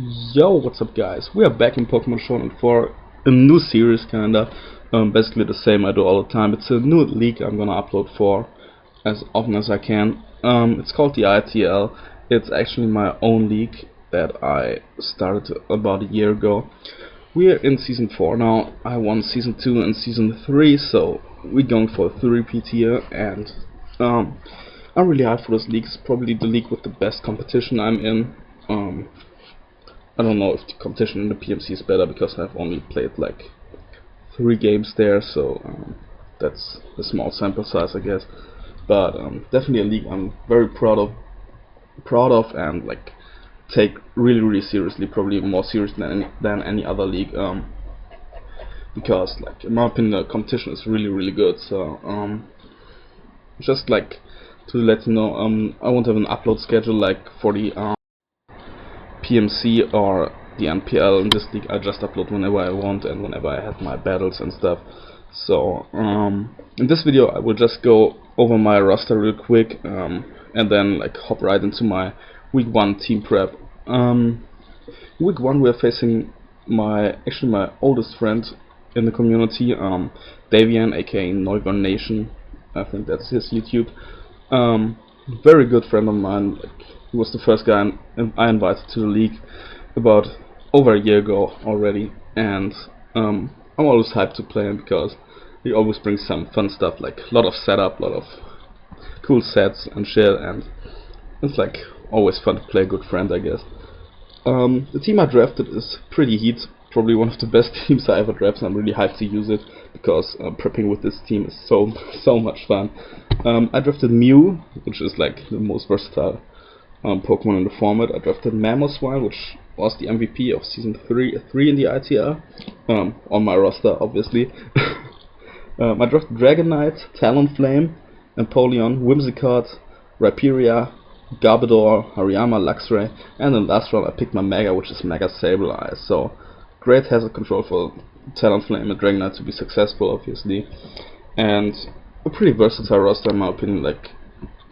Yo, what's up guys? We are back in Pokemon Shonen for a new series kinda. Basically the same I do all the time. It's a new league I'm gonna upload for as often as I can. It's called the ITL. It's actually my own league that I started about a year ago. We're in season 4 now. I won season 2 and season 3, so we're going for a three-peat here, and I'm really hyped for this league. It's probably the league with the best competition I'm in. I don't know if the competition in the PMC is better because I've only played like 3 games there, so that's a small sample size, I guess. But definitely a league I'm very proud of, and like take really seriously, probably more serious than any other league. Because like in my opinion, the competition is really good. So just like to let you know, I won't have an upload schedule like for the PMC or the NPL. In this league I just upload whenever I want and whenever I have my battles and stuff. So in this video I will just go over my roster real quick, and then like hop right into my week 1 team prep. Week 1 we're facing my oldest friend in the community, Davion, aka NoivernNation. I think that's his YouTube. Very good friend of mine. Like, he was the first guy I invited to the league about over a year ago already, and I'm always hyped to play him because he always brings some fun stuff, like a lot of setup, a lot of cool sets and shit, and it's like always fun to play a good friend, I guess. The team I drafted is pretty heat, probably one of the best teams I ever drafted. I'm really hyped to use it because prepping with this team is so much fun. I drafted Mew, which is like the most versatile Pokemon in the format. I drafted Mamoswine, which was the MVP of season 3 in the ITL, on my roster obviously. I drafted Dragonite, Talonflame, Empoleon, Whimsicott, Rhyperior, Garbodor, Hariyama, Luxray, and in the last round I picked my Mega, which is Mega Sableye. So great hazard control for Talonflame and Dragonite to be successful, obviously, and a pretty versatile roster in my opinion. Like,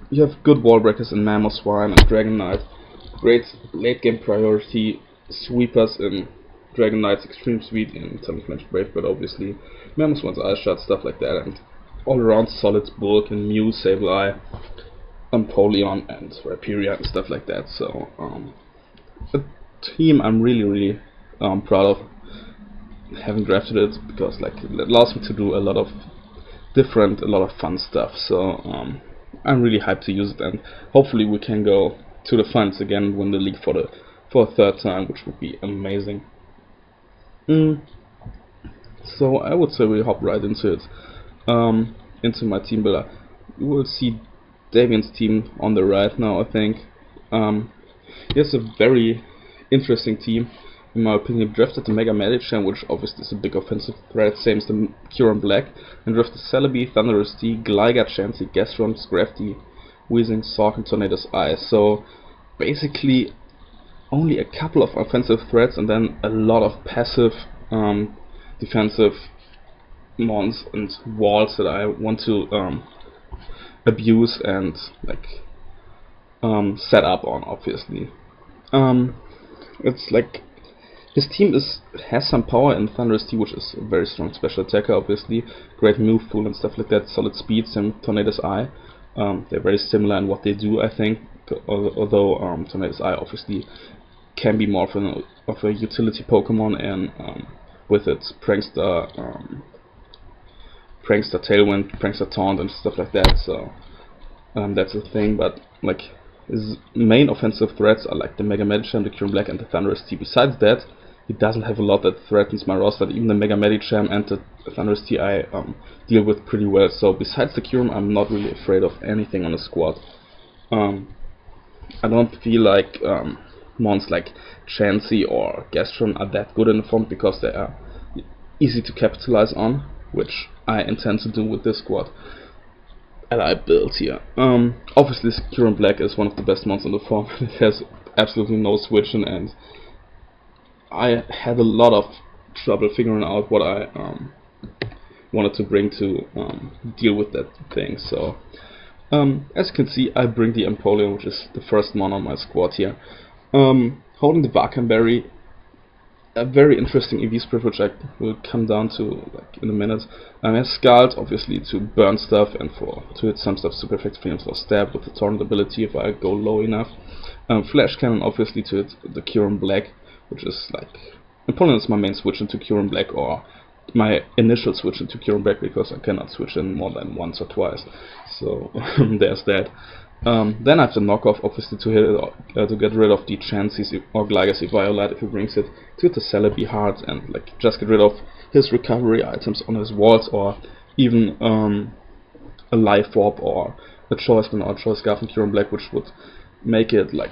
you have good wall breakers in Mamoswine and Dragonite, great late game priority sweepers in Dragonite's Extreme Sweep and Talonflame's Brave Bird, obviously, Mamoswine's Ice Shot, stuff like that, and all around solid bulk in Mew, Sableye, Empoleon and Rhyperior and stuff like that. So a team I'm really proud of having drafted it, because like it allows me to do a lot of fun stuff. So I'm really hyped to use it, and hopefully we can go to the finals again, win the league for a third time, which would be amazing. So I would say we hop right into it, into my team builder. You will see Davion's team on the right now, I think. He has a very interesting team, in my opinion. Drafted the Mega Medicham, which obviously is a big offensive threat, same as the Kyurem Black, and drafted Celebi, Thundurus D, Gligar, Chansey, Gastron, Scrafty, Weezing, Sork, and Tornadus Eye. So basically only a couple of offensive threats and then a lot of passive defensive mons and walls that I want to abuse and like set up on, obviously. It's like his team has some power in Thundurus T, which is a very strong special attacker, obviously. Great move pool and stuff like that. Solid speed, and Tornadus Eye. They're very similar in what they do, I think. Although Tornadus Eye obviously can be more of a utility Pokemon, and with its Prankster Tailwind, Prankster Taunt, and stuff like that. So that's the thing. But like, his main offensive threats are like the Mega Medicham, the Kyurem Black, and the Thundurus T. Besides that, he doesn't have a lot that threatens my roster. Even the Mega Medicham and the Thundurus T I deal with pretty well. So besides the Kyurem, I'm not really afraid of anything on the squad. I don't feel like mons like Chansey or Gastron are that good in the form, because they are easy to capitalize on, which I intend to do with this squad that I built here. Obviously Kyurem Black is one of the best mons in the form. It has absolutely no switching, and I had a lot of trouble figuring out what I wanted to bring to deal with that thing. So as you can see, I bring the Empoleon, which is the first mon on my squad here. holding the Berry, a very interesting EV spread, which I will come down to like in a minute. Has Scald, obviously, to burn stuff and to hit some stuff super effectively, for stab with the torrent ability if I go low enough. Flash Cannon, obviously, to hit the Curum Black, which is like Napoleon is my main switch into Curum Black, or my initial switch into Curum Black, because I cannot switch in more than once or twice. So there's that. Then I have the knockoff, obviously, to hit it, to get rid of the chances or Gligas Eviolite if he brings it, to hit the Celebi hard and like just get rid of his recovery items on his walls, or even a Life Orb or a Choice Band or a Choice Scarf in Curum Black, which would make it like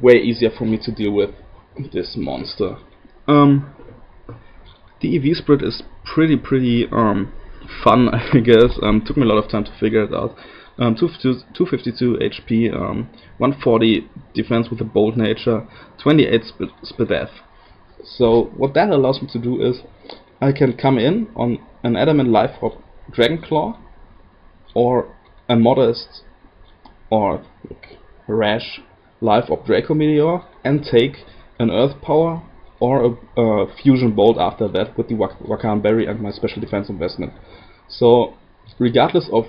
way easier for me to deal with this monster. The EV spread is pretty fun, I guess. Took me a lot of time to figure it out. 252 HP, 140 defense with a bold nature, 28 Spadef. So what that allows me to do is I can come in on an Adamant Life Orb Dragon Claw, or a modest or like, rash Life Orb Draco Meteor, and take an Earth Power or a Fusion Bolt after that with the Wakan Berry and my special defense investment. So regardless of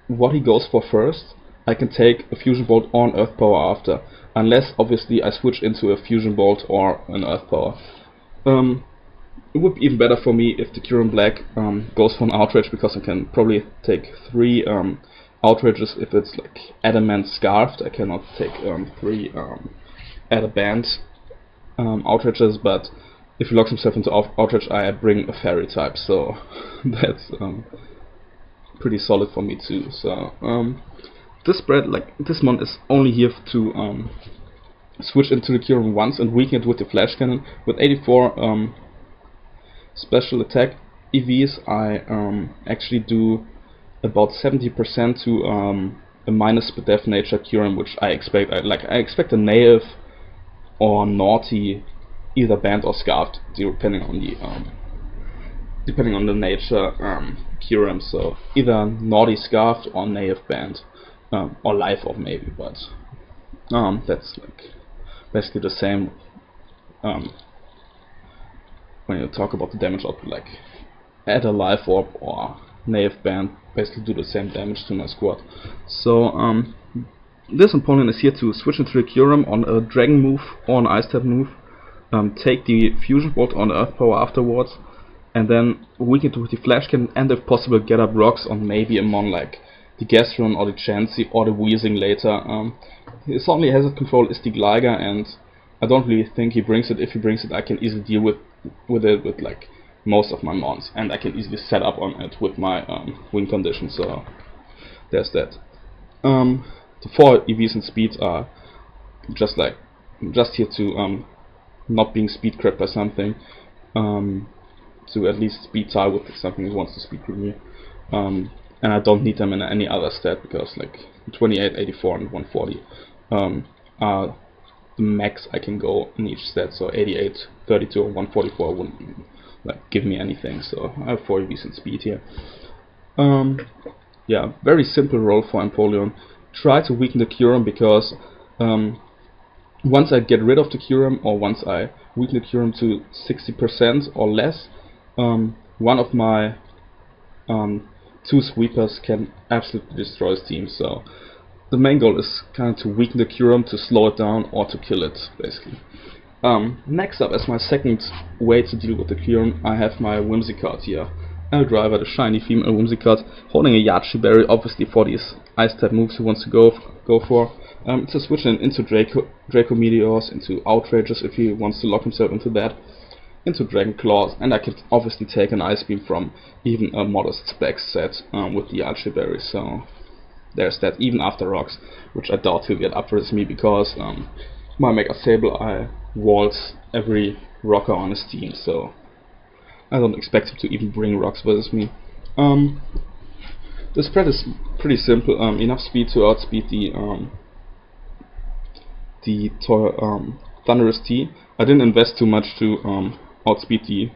what he goes for first, I can take a Fusion Bolt or an Earth Power after, unless obviously I switch into a Fusion Bolt or an Earth Power. It would be even better for me if the Curum Black goes for an Outrage, because I can probably take 3 Outrages if it's like Adamant Scarfed. I cannot take 3 Adamant Outrages, but if he locks himself into Outrage, I bring a Fairy type, so that's pretty solid for me too. So this spread, like this mon is only here to switch into the Curum once and weaken it with the Flash Cannon. With 84 special attack EVs, I actually do about 70% to a minus Spadef nature Curum, which I expect. I expect a native or naughty, either banned or scarfed, depending on the nature Curum. So either naughty scarfed or native banned, or Life Orb maybe, but that's like basically the same when you talk about the damage output. Like add a Life Orb or native banned basically do the same damage to my squad. So this opponent is here to switch into the Curum on a Dragon move or an Ice type move, take the Fusion Bolt on Earth Power afterwards, and then weaken it with the Flash Cannon, and if possible get up rocks on maybe a mon like the Gastron or the Chansey or the Weezing later. His only hazard control is the Gligar, and I don't really think he brings it. If he brings it, I can easily deal with it with like most of my mons, and I can easily set up on it with my win condition. So there's that. The 4 EVs and speed are just here to not being speed crept by something, to at least speed tie with something that wants to speed creep me, and I don't need them in any other stat, because like 28, 84 and 140 are the max I can go in each stat. So 88, 32 or 144 wouldn't like give me anything, so I have 4 EVs in speed here. Yeah, very simple role for Empoleon. Try to weaken the Curum, because once I get rid of the Curum, or once I weaken the Curum to 60% or less, one of my 2 sweepers can absolutely destroy his team. So the main goal is kind of to weaken the Curum, to slow it down, or to kill it, basically. Next up, as my second way to deal with the Curum, I have my Whimsicott here. Driver, the shiny female Whimsicott, holding a Yachi Berry, obviously for these Ice type moves he wants to go for. It's a switch into Draco Meteors, into Outrages if he wants to lock himself into that, into Dragon Claws, and I can obviously take an Ice Beam from even a modest spec set with the Yachi Berry. So there's that, even after rocks, which I doubt he'll get up versus me, because my Mega Sableye walls every rocker on his team, so I don't expect him to even bring rocks versus me. The spread is pretty simple. Enough speed to outspeed the Thunderous T. I didn't invest too much to outspeed the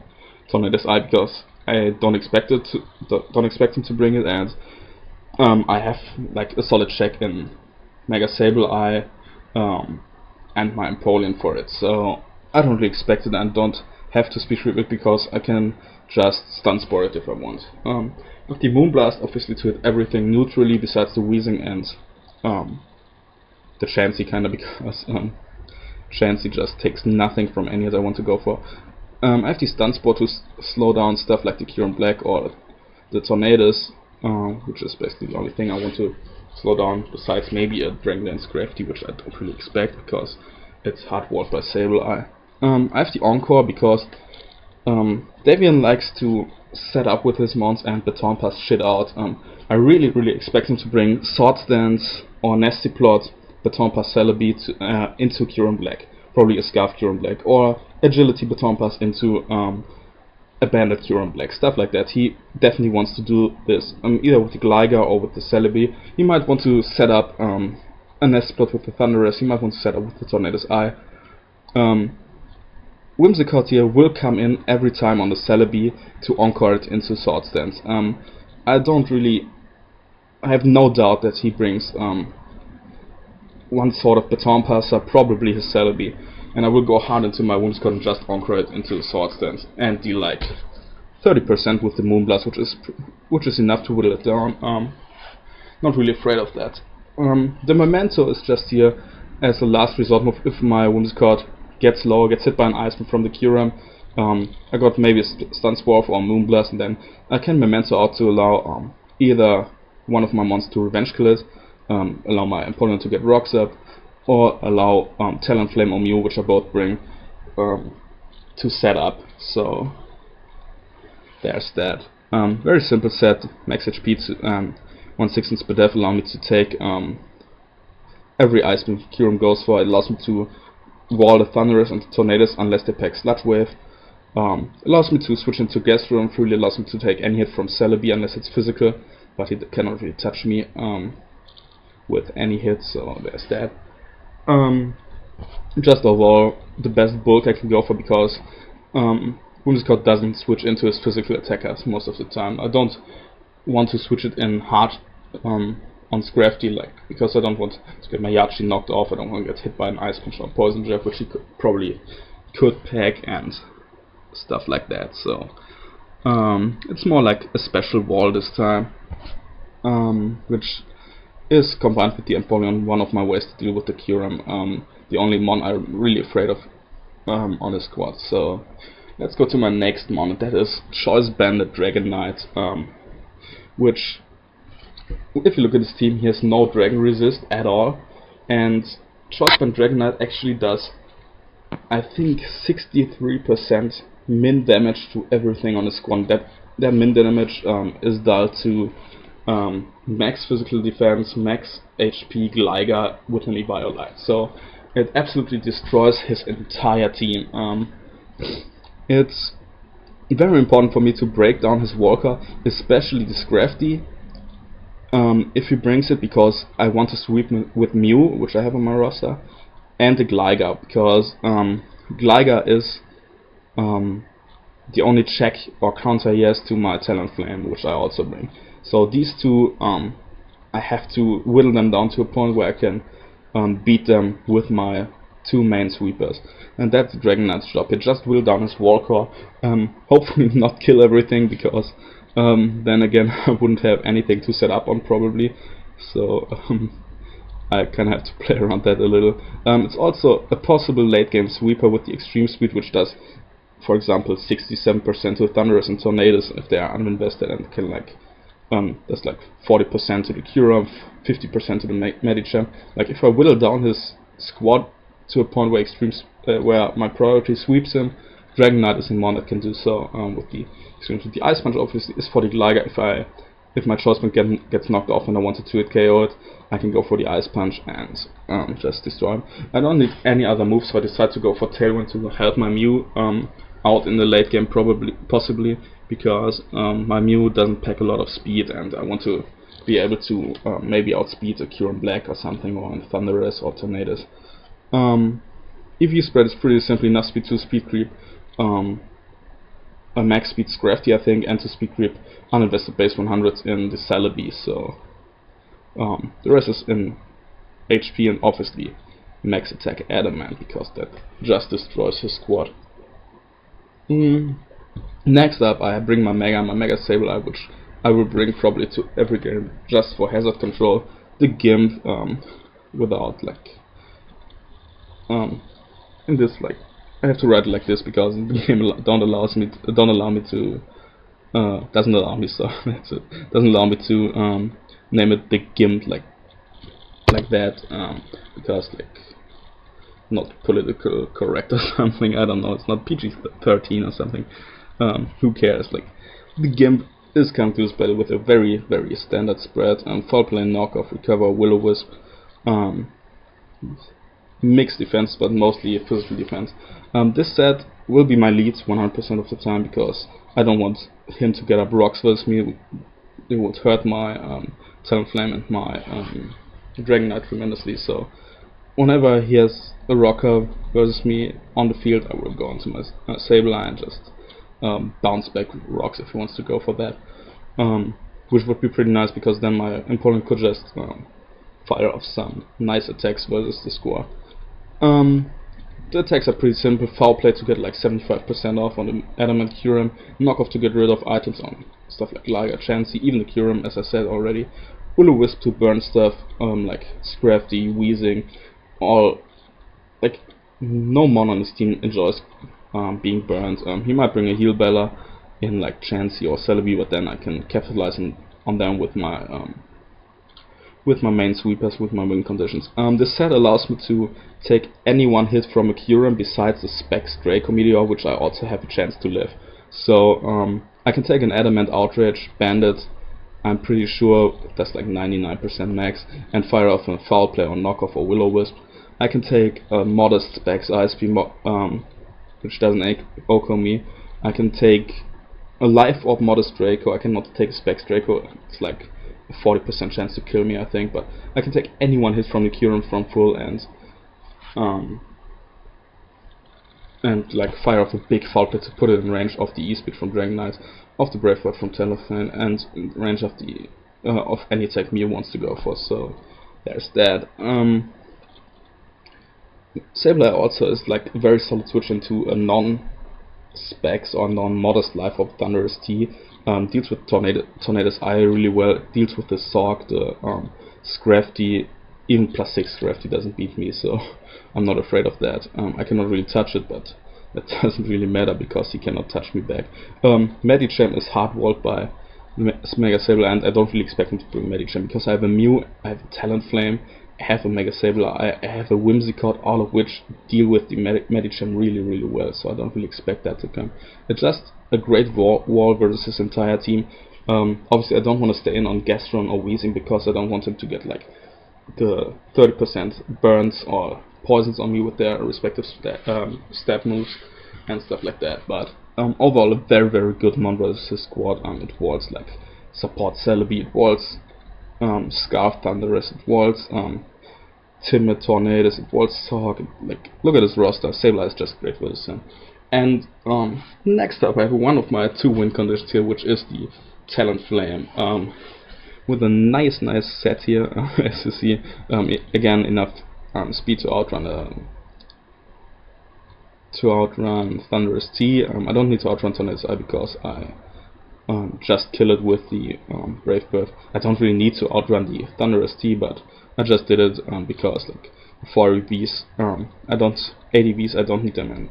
Tornadus Eye, because I don't expect him to bring it, and I have like a solid check in Mega Sableye, and my Empoleon for it. So I don't really expect it and don't have to speed creep it because I can just stun spore it if I want. With the Moonblast, obviously to hit everything neutrally besides the Weezing and the Chansey, kinda, because Chansey just takes nothing from any hit I want to go for. I have the stun spore to slow down stuff like the Kyurem Black or the Tornadus, which is basically the only thing I want to slow down, besides maybe a Dragon Dance Crafty, which I don't really expect because it's hard walled by Sableye. I have the Encore because Davion likes to set up with his mons and Baton Pass shit out. I really expect him to bring Sword Dance or Nasty Plot, Baton Pass Celebi into Kyurem Black. Probably a Scarf Kyurem Black, or Agility Baton Pass into a Bandit Kyurem Black, stuff like that. He definitely wants to do this, either with the Gligar or with the Celebi. He might want to set up a Nasty Plot with the Thunderous, he might want to set up with the Tornadus Eye. Whimsicott here will come in every time on the Celebi to Encore it into Sword Stance. I have no doubt that he brings one sort of Baton Passer, probably his Celebi, and I will go hard into my Whimsicott and just Encore it into Sword Stance and deal like 30% with the Moonblast, which is enough to whittle it down. Not really afraid of that. The Memento is just here as a last resort move if my Whimsicott gets low, gets hit by an Iceman from the Kyurem. I got maybe a Stun Spore or Moonblast, and then I can Memento out to allow either one of my monsters to Revenge Kill it, allow my opponent to get rocks up, or allow Talonflame or Mew, which I both bring, to set up. So there's that. Very simple set, max HP to 1/16 per def, allow me to take every Iceman Kyurem goes for. It allows me to wall the Thunderous and the Tornadus unless they pack Sludge Wave. Allows me to switch into Gastrodon, freely allows me to take any hit from Celebi unless it's physical, but he cannot really touch me with any hit, so there's that. Just overall, the best bulk I can go for because Whimsicott doesn't switch into his physical attackers most of the time. I don't want to switch it in hard on Scrafty, because I don't want to get my Yachi knocked off. I don't want to get hit by an Ice Punch or Poison Jab, which he probably could pack and stuff like that. So it's more like a special wall this time, which is combined with the Empoleon, one of my ways to deal with the Kyurem. The only mon I'm really afraid of on the squad. So let's go to my next mon, and that is Choice Bandit Dragon Knight, which, if you look at his team, he has no Dragon Resist at all, and Choice Bandit Dragon Knight actually does, I think, 63% min damage to everything on his squad. That min damage is dialed to max physical defense, max HP Gligar with an Eviolite. So it absolutely destroys his entire team. It's very important for me to break down his Walker, especially the Scrafty, if he brings it, because I want to sweep with Mew, which I have on my roster, and the Gligar, because Gligar is the only check or counter he has to my Talonflame, which I also bring. So these two, I have to whittle them down to a point where I can beat them with my two main sweepers, and that's Dragon Knight's job. It just whittle down his Walker, hopefully not kill everything, because then again I wouldn't have anything to set up on probably, so I kinda have to play around that a little. It's also a possible late game sweeper with the extreme speed, which does, for example, 67% to Thunderous and Tornadus if they are uninvested, and can that's like 40% to the Kyurem, 50% to the Medicham. Like, if I whittle down his squad to a point where where my priority sweeps him, Dragon Knight is a mon that can do so with the extremes. The Ice Punch obviously is for the Gligar. If my Choice Band gets knocked off and I wanted to hit KO it, I can go for the Ice Punch and just destroy him. I don't need any other moves, so I decide to go for Tailwind to help my Mew out in the late game, possibly, because my Mew doesn't pack a lot of speed, and I want to be able to maybe outspeed a Kyurem Black or something, or a Thunderous or Tornadus. EV spread is pretty simply enough speed to speed creep, a max speed Scrafty, I think, and to speed creep uninvested base 100s in the Celebi. So the rest is in HP and obviously max attack Adamant, because that just destroys his squad. Next up, I bring my Mega Sableye, which I will bring probably to every game just for hazard control. The Gimp, without like, in this, like, I have to write it like this because the game doesn't allow me to name it the Gimp like that, because like not political correct or something. I don't know. It's not PG-13 or something. Who cares? Like, the Gimp is coming to this battle with a very standard spread: foul play, knockoff, recover, will-o-wisp, mixed defense, but mostly physical defense. This set will be my lead 100% of the time, because I don't want him to get up rocks versus me. It would hurt my Talonflame and my Dragon Knight tremendously. So whenever he has a rocker versus me on the field, I will go into my Sableye and just bounce back rocks if he wants to go for that, which would be pretty nice, because then my opponent could just fire off some nice attacks versus the score. The attacks are pretty simple: foul play to get like 75% off on the Adamant Kyurem, knockoff to get rid of items on stuff like Liger, Chansey, even the Kyurem, as I said already, will-o-wisp to burn stuff like Scrafty, Weezing. All, like, no mon on his team enjoys being burned. He might bring a heal Bella in like Chansey or Celebi, but then I can capitalize on them with my main sweepers, with my win conditions. This set allows me to take any one hit from a Kyurem besides the Specs Draco Meteor, which I also have a chance to live. So I can take an Adamant, Outrage, Bandit, I'm pretty sure that's like 99% max, and fire off a foul play or knockoff or will-o-wisp. I can take a modest Specs ISP, which doesn't OHKO me. I can take a Life Orb modest Draco. I cannot take a Specs Draco, it's like a 40% chance to kill me, I think, but I can take any one hit from the Kyurem from full and like fire off a big foul play to put it in range of the E-Speed from Dragon Knight, of the Brave Bird from Talonflame, and in range of the of any attack Mew wants to go for. So there's that. Sableye also is like a very solid switch into a non-specs or non-modest Life Orb Thunderous T. Deals with Tornado's Eye really well, deals with the Sork, the Scrafty. Even +6 Scrafty doesn't beat me, so I'm not afraid of that. I cannot really touch it, but that doesn't really matter because he cannot touch me back. Medicham is hard-walled by Mega Sableye, and I don't really expect him to bring Medicham because I have a Mew, I have a Talonflame, I have a Mega Sableye, I have a Whimsicott, all of which deal with the Medicham really well, so I don't really expect that to come. It's just a great wall versus his entire team. Obviously I don't want to stay in on Gastron or Weezing because I don't want him to get like the 30% burns or poisons on me with their respective stat moves and stuff like that. But overall a very good mon versus his squad. It walls like support Celebi, it walls Scarf Thunderous, it walls Timid Tornadoes, it walls Sork. Like, look at his roster. Sableye is just great versus him. And next up I have one of my 2 win conditions here, which is the Talonflame. With a nice set here, as you see. Again, enough speed to outrun Thunderous T. I don't need to outrun Tornado's Eye because I just kill it with the Brave Bird. I don't really need to outrun the Thunderous T, but I just did it because like 4 EVs, 8 EVs, I don't need them in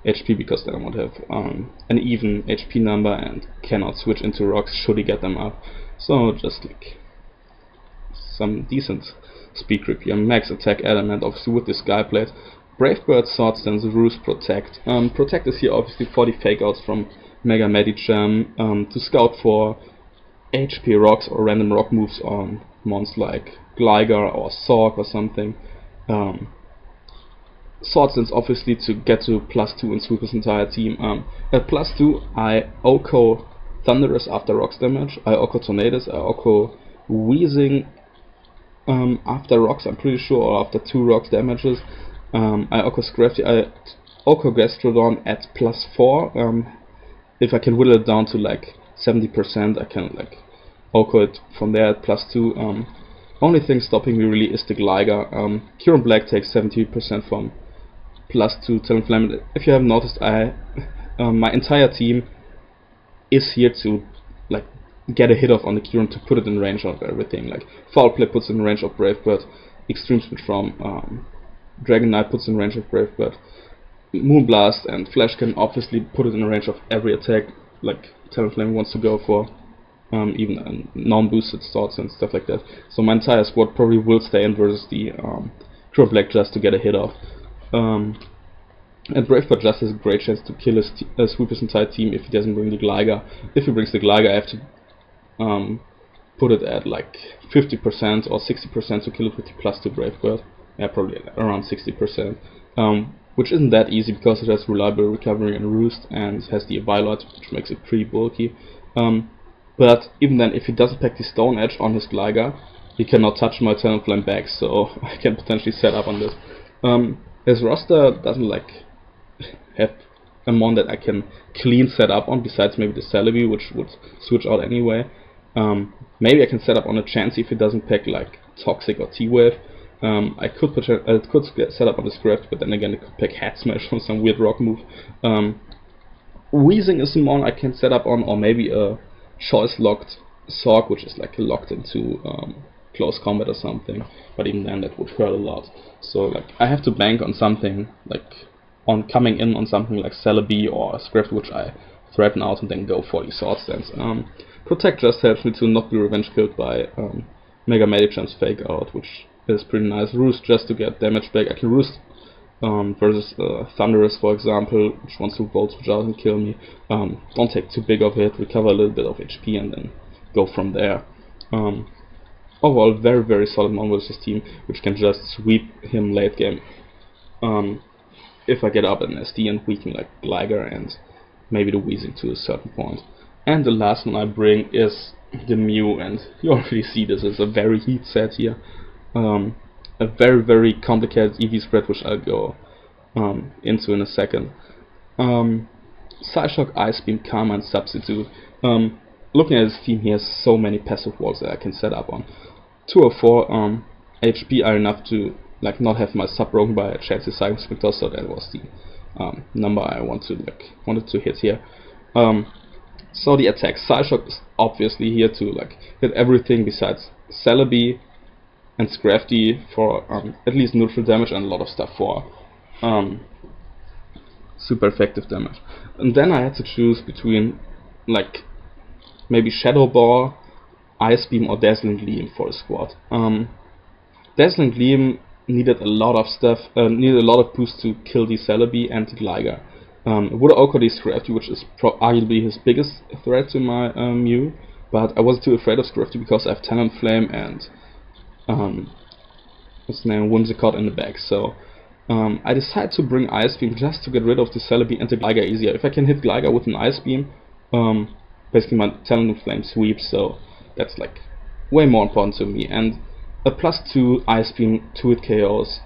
HP because then I won't have an even HP number and cannot switch into rocks should he get them up. So just like some decent speed creep here. Max attack Adamant, obviously with the Sky Plate. Brave Bird, Sword Stance, Roost, Protect. Protect is here obviously for the fake outs from Mega Medicham, to scout for HP rocks or random rock moves on mons like Gligar or Sork or something. Sword Stance obviously to get to +2 and sweep his entire team. At +2 I OHKO Thunderous after rocks damage, I OHKO Tornadoes, I OHKO Weezing after rocks, I'm pretty sure, or after 2 rocks damages. I OHKO Scrafty, I OHKO Gastrodon at +4. If I can whittle it down to like 70%, I can like OHKO it from there at +2. Only thing stopping me really is the Glider. Kieran Black takes 70% from +2 Talonflame. If you have noticed, my entire team is here to like get a hit off on the Kieran to put it in range of everything. Like Foul Play puts it in range of Bravebird, Extreme Speed from Dragon Knight puts in range of Bravebird, Moonblast and Flash can obviously put it in range of every attack like Talonflame wants to go for, even non-boosted swords and stuff like that. So my entire squad probably will stay in versus the Kieran Black just to get a hit off. And Bravebird just has a great chance to kill sweep his entire team if he doesn't bring the Glider. If he brings the Glider, I have to put it at like 50% or 60% to kill it with the +2 Bravebird. Yeah, probably around 60%. Which isn't that easy because it has reliable recovery and roost and has the Violet, which makes it pretty bulky. But even then, if he doesn't pack the Stone Edge on his Glider, he cannot touch my Talonflame back, so I can potentially set up on this. His roster doesn't like have a mon that I can clean set up on, besides maybe the Celebi, which would switch out anyway. Maybe I can set up on a Chansey if it doesn't pack like Toxic or T-Wave. I could set up on the Scraft, but then again it could pick Hat Smash from some weird rock move. Weezing is someone I can set up on, or maybe a choice locked Sork, which is like locked into close combat or something. But even then that would hurt a lot. So like I have to bank on something, like on coming in on something like Celebi or Scraft, which I threaten out and then go for the Sword Stance. Protect just helps me to not be revenge killed by Mega Medicham's Fake Out, which is pretty nice. Roost just to get damage back. I can Roost versus Thunderous, for example, which wants to Volt Switch out and kill me. Don't take too big of a hit, recover a little bit of HP and then go from there. Overall, very very solid mon versus team, which can just sweep him late game if I get up an SD and weaken like Glider and maybe the Weezing to a certain point. And the last one I bring is the Mew, and you already see this is a very heat set here. A very very complicated EV spread, which I'll go into in a second. Psyshock, Ice Beam, Karma and Substitute. Looking at his team, he has so many passive walls that I can set up on. 204 HP are enough to like not have my sub broken by a Chansey Seismictor, so that was the number I wanted to hit here. So the attack, Psyshock is obviously here to like hit everything besides Celebi and Scrafty for at least neutral damage, and a lot of stuff for super effective damage. And then I had to choose between like maybe Shadow Ball, Ice Beam or Dazzling Gleam for the squad. Dazzling Gleam needed a lot of stuff, needed a lot of boost to kill the Celebi and the Glider. It would have outcome the Scrafty, which is arguably his biggest threat to my Mew, but I wasn't too afraid of Scrafty because I have Talonflame and what's his name, Whimsicott in the back. So I decided to bring Ice Beam just to get rid of the Celebi and the Glider easier. If I can hit Glider with an Ice Beam, basically my Talonflame sweeps, so that's like way more important to me. And a +2 Ice Beam, 2-hit KOs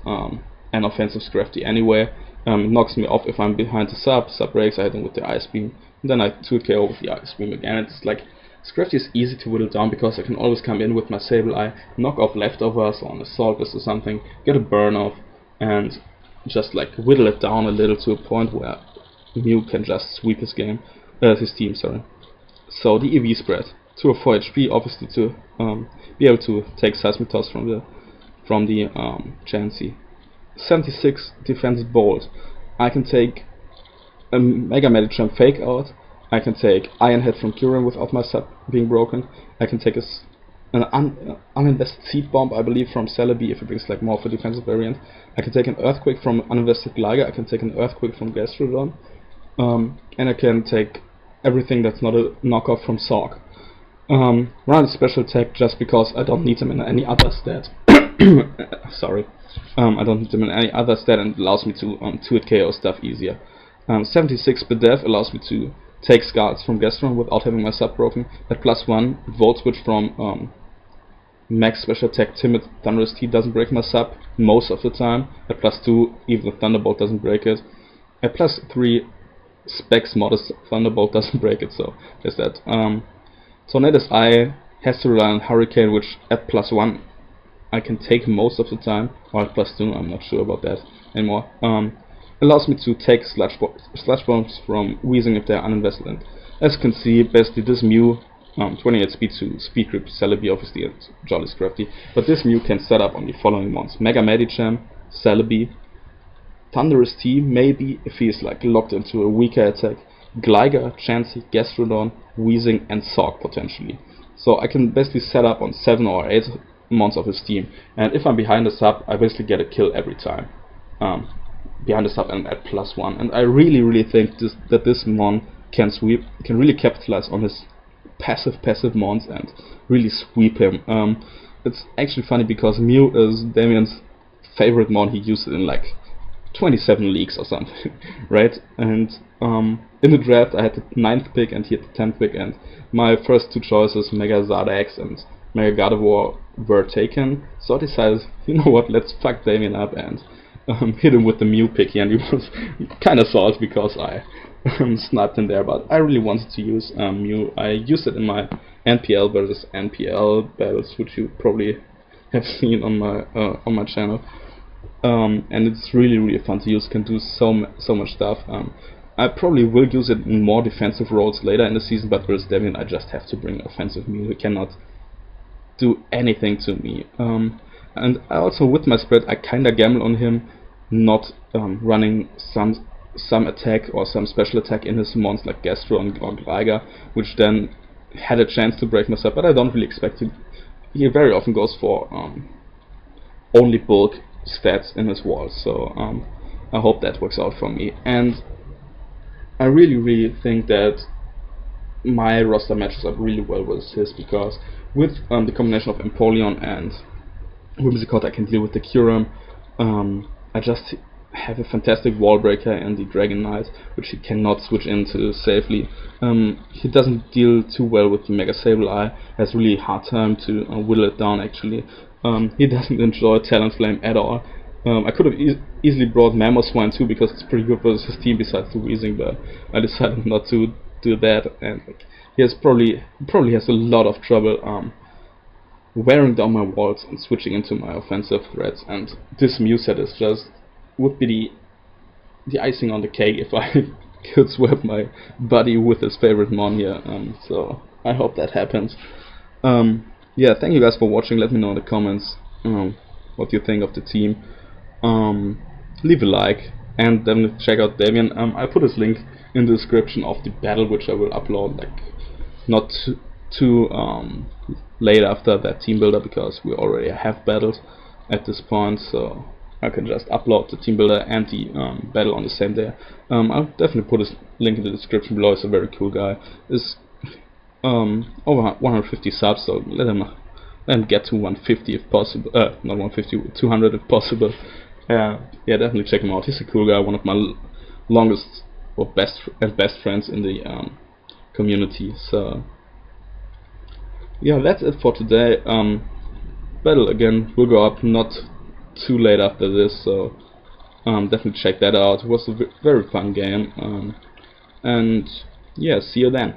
an offensive Scrafty anyway. It knocks me off if I'm behind the sub breaks, I hit him with the Ice Beam, and then I 2-hit KO with the Ice Beam again. It's like Scrafty is easy to whittle down because I can always come in with my Sableye, knock off leftovers on Assault Vest or something, get a burn off, and just like whittle it down a little to a point where Mew can just sweep his team. So the EV spread, 204 HP, obviously to be able to take Seismic Toss from the Chansey. 76 defense bolt. I can take a Mega Medicham Fake Out. I can take Iron Head from Kieran without my sub being broken. I can take an uninvested Seed Bomb, I believe, from Celebi if it brings like more of a defensive variant. I can take an Earthquake from uninvested Glider. I can take an Earthquake from Gastrodon. And I can take everything that's not a knockoff from Sork. Run a special attack just because I don't need them in any other stat. Sorry. I don't need them in any other stat, and it allows me to 2-hit KO stuff easier. 76 Bedef allows me to take Scars from Gastron without having my sub broken. At +1, Volt Switch from Max Special Attack Timid Thunderous T doesn't break my sub most of the time. At +2, even the Thunderbolt doesn't break it. At +3, Specs Modest Thunderbolt doesn't break it, so there's that. Tornadus Eye has to rely on Hurricane, which at +1 I can take most of the time, or +2, I'm not sure about that anymore. Allows me to take slash bombs from Weezing if they're uninvested. And as you can see, basically this Mew, 28 speed to speed creep Celebi, obviously, and Jolly's crafty, but this Mew can set up on the following ones: Mega Medicham, Celebi, Thunderous T, maybe if he is like locked into a weaker attack, Gligar, Chansey, Gastrodon, Weezing, and Sork potentially. So I can basically set up on 7 or 8 mons of his team, and if I'm behind the sub, I basically get a kill every time. Behind the sub and at +1, and I really think that this mon can sweep, can really capitalize on his passive mons and really sweep him. It's actually funny because Mew is Davion's favorite mon. He used it in like 27 leagues or something, right? And in the draft I had the 9th pick and he had the 10th pick, and my first 2 choices, Mega Zardax and Mega Gardevoir, were taken. So I decided, you know what, let's fuck Davion up and hit him with the Mew pick here, and he was kind of salty because I sniped him there, but I really wanted to use Mew. I used it in my NPL versus NPL battles, which you probably have seen on my channel. And it's really fun to use, can do so much stuff. I probably will use it in more defensive roles later in the season, but versus Davion I just have to bring offensive Mew. He cannot do anything to me. And I also, with my spread, I kinda gamble on him not running some attack or some special attack in his mons like Gastro or Gligar, which then had a chance to break myself, but I don't really expect him. He very often goes for only bulk stats in his walls, so I hope that works out for me. And I really think that my roster matches up really well with his, because with the combination of Empoleon and Whimsicott, I can deal with the Kyurem. I just have a fantastic wall breaker in the Dragonite, which he cannot switch into safely. He doesn't deal too well with the Mega Sableye, has really hard time to whittle it down actually. He doesn't enjoy Talonflame at all. I could have easily brought Mamoswine too, because it's pretty good for his team besides the Weezing, but I decided not to do that, and he has probably has a lot of trouble wearing down my walls and switching into my offensive threats, and this Mew set is just would be the icing on the cake if I could swap my buddy with his favorite mon here. So I hope that happens. Yeah, thank you guys for watching. Let me know in the comments what you think of the team. Leave a like and then check out Davion. I put his link in the description of the battle, which I will upload like not too late after that team builder, because we already have battles at this point, so I can just upload the team builder and the battle on the same day. I'll definitely put his link in the description below. He's a very cool guy. Is over 150 subs, so let him get to 150 if possible. Not 150, 200 if possible. Yeah, definitely check him out. He's a cool guy, one of my longest or best friends in the community. So yeah, that's it for today. Battle again will go up not too late after this, so definitely check that out. It was a very fun game, and yeah, see you then.